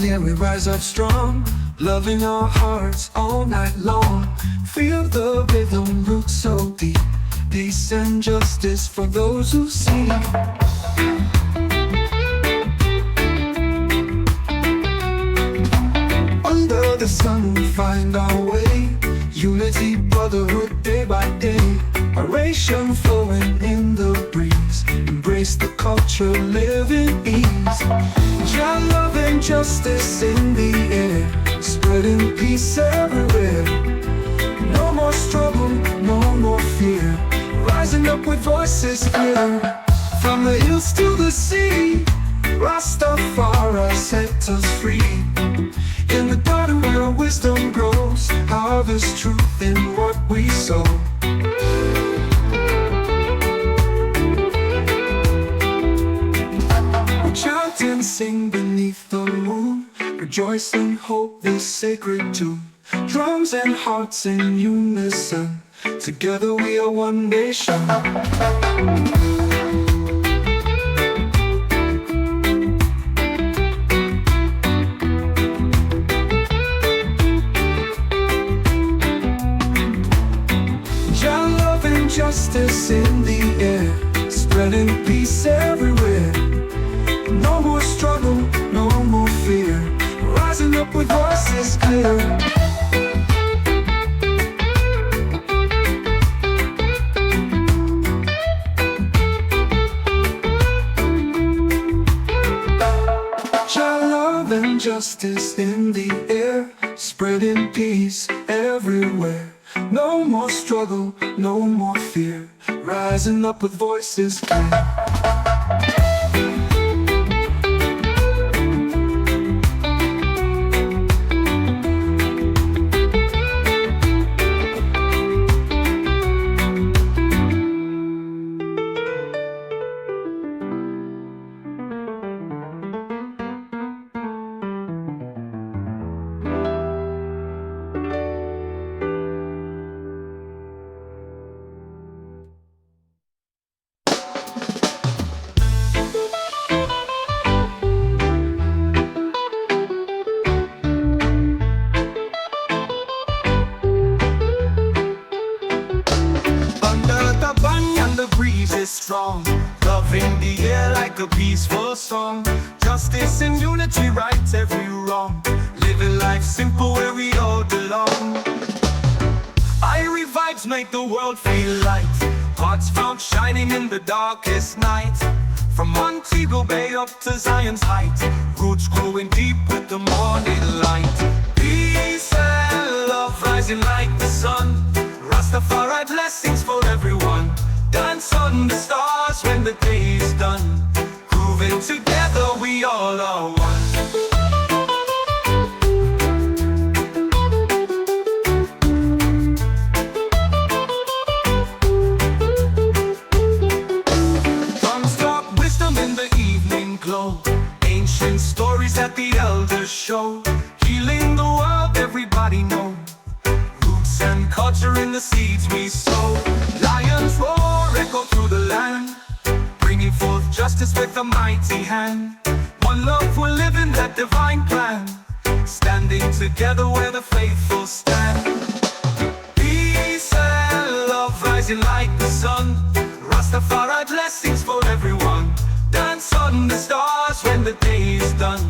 here we rise up strong, loving our hearts all night long. Feel the rhythm root so deep, peace and justice for those who seek. Under the sun we find our way, unity, brotherhood, day by day. Oration flowing in the breeze, embrace the culture, live in ease. Jah, love and justice in the air, spreading peace everywhere. No more struggle, no more fear, rising up with voices clear. From the hills to the sea, Rastafari set us free. In the garden where wisdom grows, harvest truth in what we sow. We chant and sing beneath the moon, rejoice and hope this sacred tune. Drums and hearts in unison, together we are one nation. Justice in the air, spreading peace everywhere. No more struggle, no more fear, rising up with voices clear. Jah, love and justice in the air, spreading peace everywhere. No more struggle, no more fear, rising up with voices clear. Strong, love in the air like a peaceful song. Justice and unity rights every wrong, living life simple where we all belong. Irie vibes make the world feel light, hearts found shining in the darkest night. From Montego Bay up to Zion's height, roots growing deep with the morning light. Peace and love rising like the sun, Rastafari blessings for everyone. Dance on the stars when the day is done, proving together we all are one. Drums drop wisdom in the evening glow, ancient stories that the elders show, healing the world everybody know, roots and culture in the seeds we sow. Lions roar, echo through the land, bringing forth justice with a mighty hand. One love, we're living that divine plan, standing together where the faithful stand. Peace and love rising like the sun, Rastafari blessings for everyone. Dance on the stars when the day is done,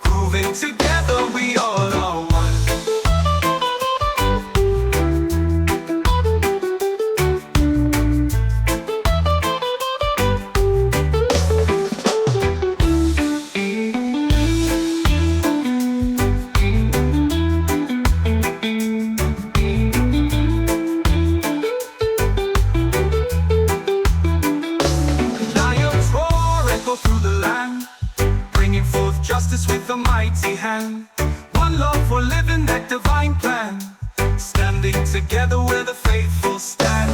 proving together we all are one. With a mighty hand, one love for living that divine plan, standing together where the faithful stand.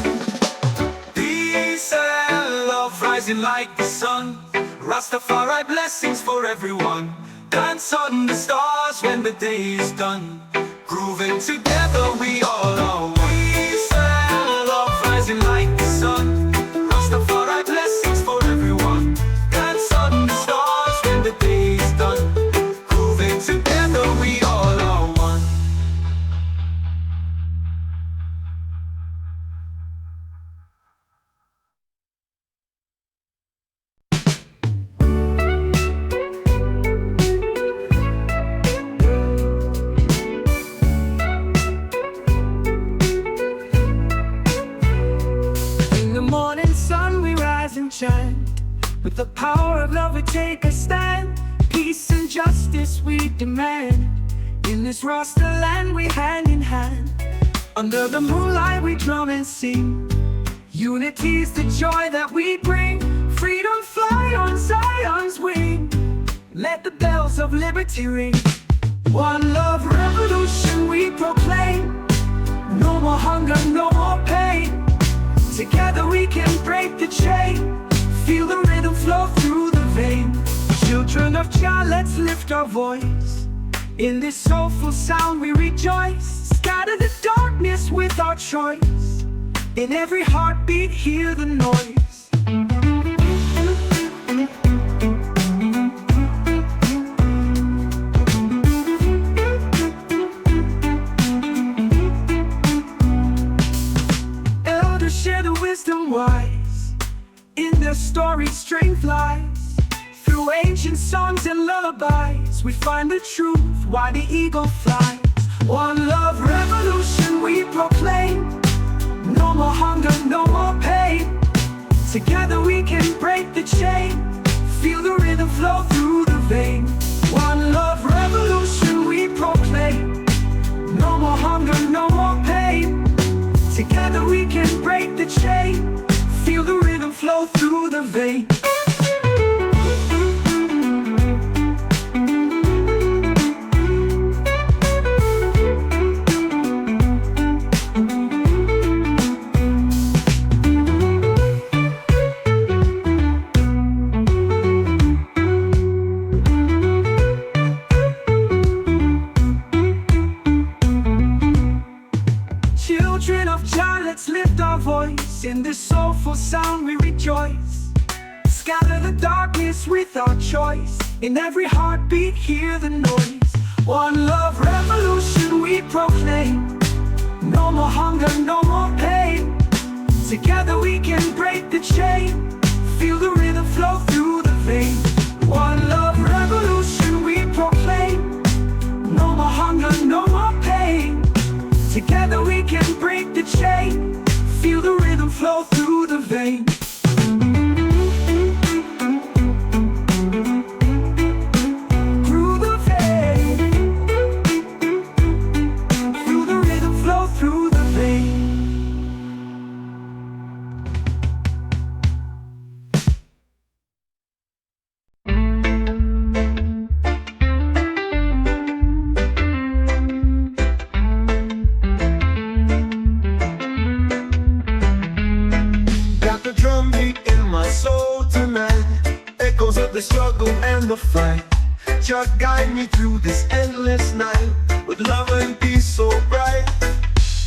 Peace and love rising like the sun, Rastafari blessings for everyone. Dance on the stars when the day is done, grooving together we all are one. Peace and love rising like the sun, Rastafari blessings for everyone. Dance on the stars when the day is done, proving together demand. In this Rasta land we hand in hand. Under the moonlight we drum and sing. Unity's the joy that we bring. Freedom fly on Zion's wing. Let the bells of liberty ring. One love revolution we proclaim. No more hunger, no more pain. Together we can break the chain. Feel the rhythm flow through the vein. Children of Jah, let's lift our voice. In this soulful sound we rejoice. Scatter the darkness with our choice. In every heartbeat hear the noise. Elders share the wisdom wise. In their story strength lies. Through ancient songs and lullabies we find the truth, why the eagle flies. One love revolution we proclaim. No more hunger, no more pain. Together we can break the chain. Feel the rhythm flow through the vein. One love revolution we proclaim. No more hunger, no more pain. Together we can break the chain. Feel the rhythm flow through the vein. Children of Jah, let's lift our voice. In this soulful sound we rejoice. Scatter the darkness with our choice. In every heartbeat hear the noise. One love revolution we proclaim. No more hunger, no more pain. Together we can break the chain. Feel the rhythm flow through the vein. One love revolution we proclaim. No more hunger, no more pain. Together we can break the chain. Feel the rhythm flow through the vein. Through the vein. Feel the rhythm flow through the vein. The struggle and the fight, just guide me through this endless night. With love and peace so bright.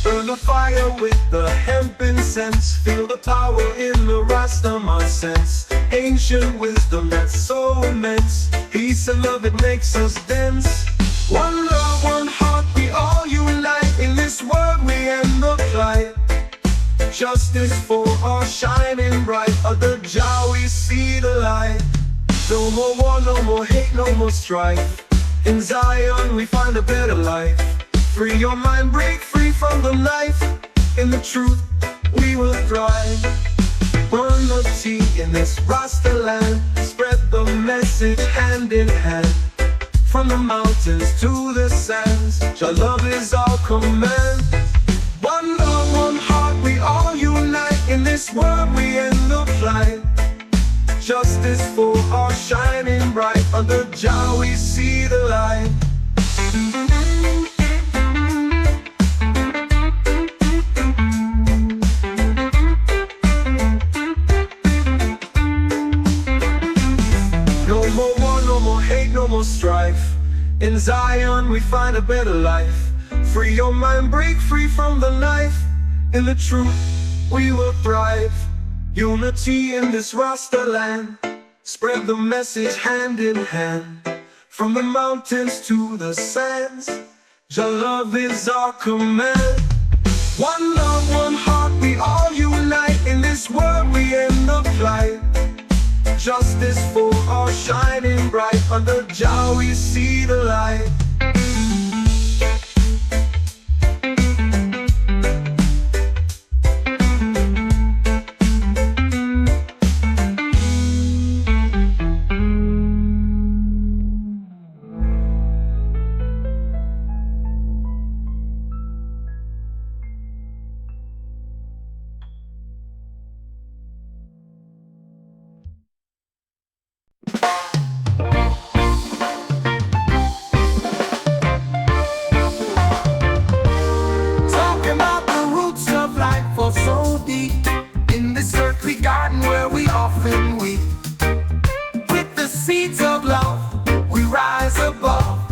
Burn the fire with the hemp incense. Feel the power in the Rastaman sense. Ancient wisdom that's so immense. Peace and love, it makes us dense. One love, one heart, we all unite. In this world we end the fight. Justice for all shining bright. Under Jah we see the light. No more war, no more hate, no more strife. In Zion we find a better life. Free your mind, break free from the knife. In the truth we will thrive. Unity in this Rasta land. Spread the message hand in hand. From the mountains to the sands, your love is our command. One love, one heart, we all unite. In this world we end the flight. Justice for all shining bright. Under Jah we see the light. No more war, no more hate, no more strife. In Zion we find a better life. Free your mind, break free from the knife. In the truth we will thrive. Unity in this Rasta land. Spread the message hand in hand. From the mountains to the sands, your love is our command. One love, one heart, we all unite. In this world we end the flight. Justice for all shining bright. Under Jah we see the light.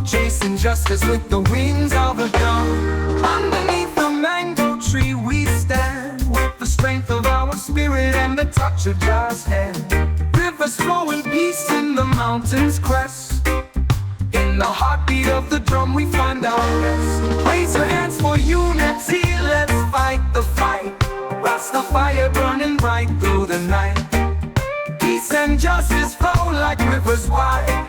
chasing justice with the wings of a dove. Underneath the mango tree we stand, with the strength of our spirit and the touch of Jah's hand. Rivers flow in peace in the mountains' crest. In the heartbeat of the drum we find our rest. Raise your hands for unity, let's fight the fight. Rastafari burning bright through the night. Peace and justice flow like rivers wide.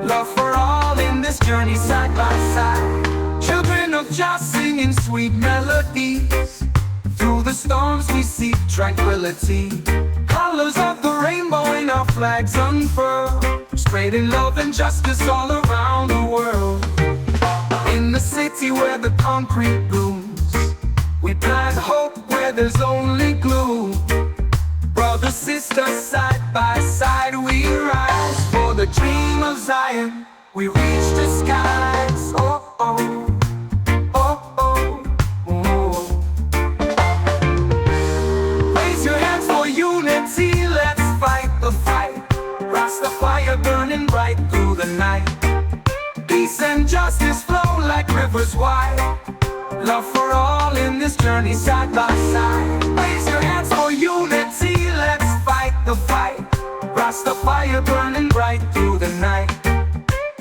Love for all in this journey side by side. Children of Jah singing sweet melodies. Through the storms we seek tranquility. Colors of the rainbow in our flags unfurl, spreading love and justice all around the world. In the city where the concrete blooms, we plant hope where there's only gloom. Brothers, sisters, side by side we rise. For the dream of Zion, we reach the skies. Oh, oh, oh, oh, oh. Raise your hands for unity, let's fight the fight. Rastafari burning bright through the night. Peace and justice flow like rivers wide. Love for all in this journey side by side. Raise your hands for unity, let's fight the fight. Rastafari burning bright through the night.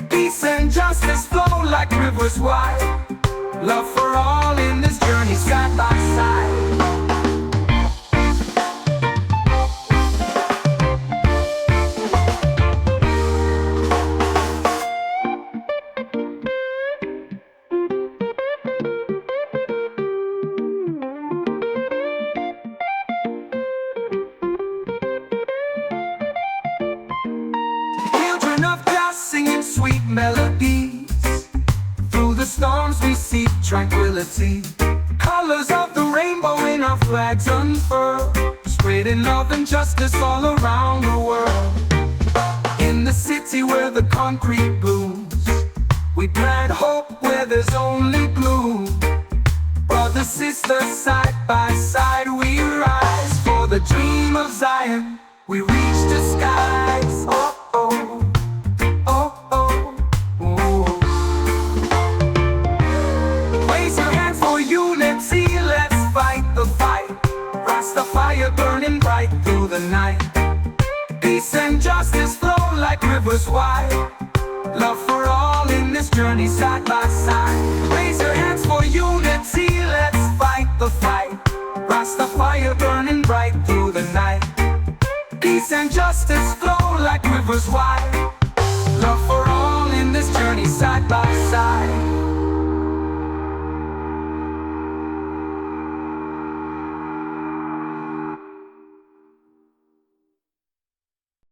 Peace and justice flow like rivers wide. Love for all in this journey side by side. Singing sweet melodies. Through the storms we seek tranquility. Colors of the rainbow in our flags unfurl, spreading love and justice all around the world. In the city where the concrete blooms, we plant hope where there's only gloom. Brothers, sisters, side by side we rise. For the dream of Zion, we reach the skies. Oh, oh. Rastafari burning bright through the night. Peace and justice flow like rivers wide. Love for all in this journey side by side. Raise your hands for unity, let's fight the fight. Rastafari burning bright through the night. Peace and justice flow like rivers wide.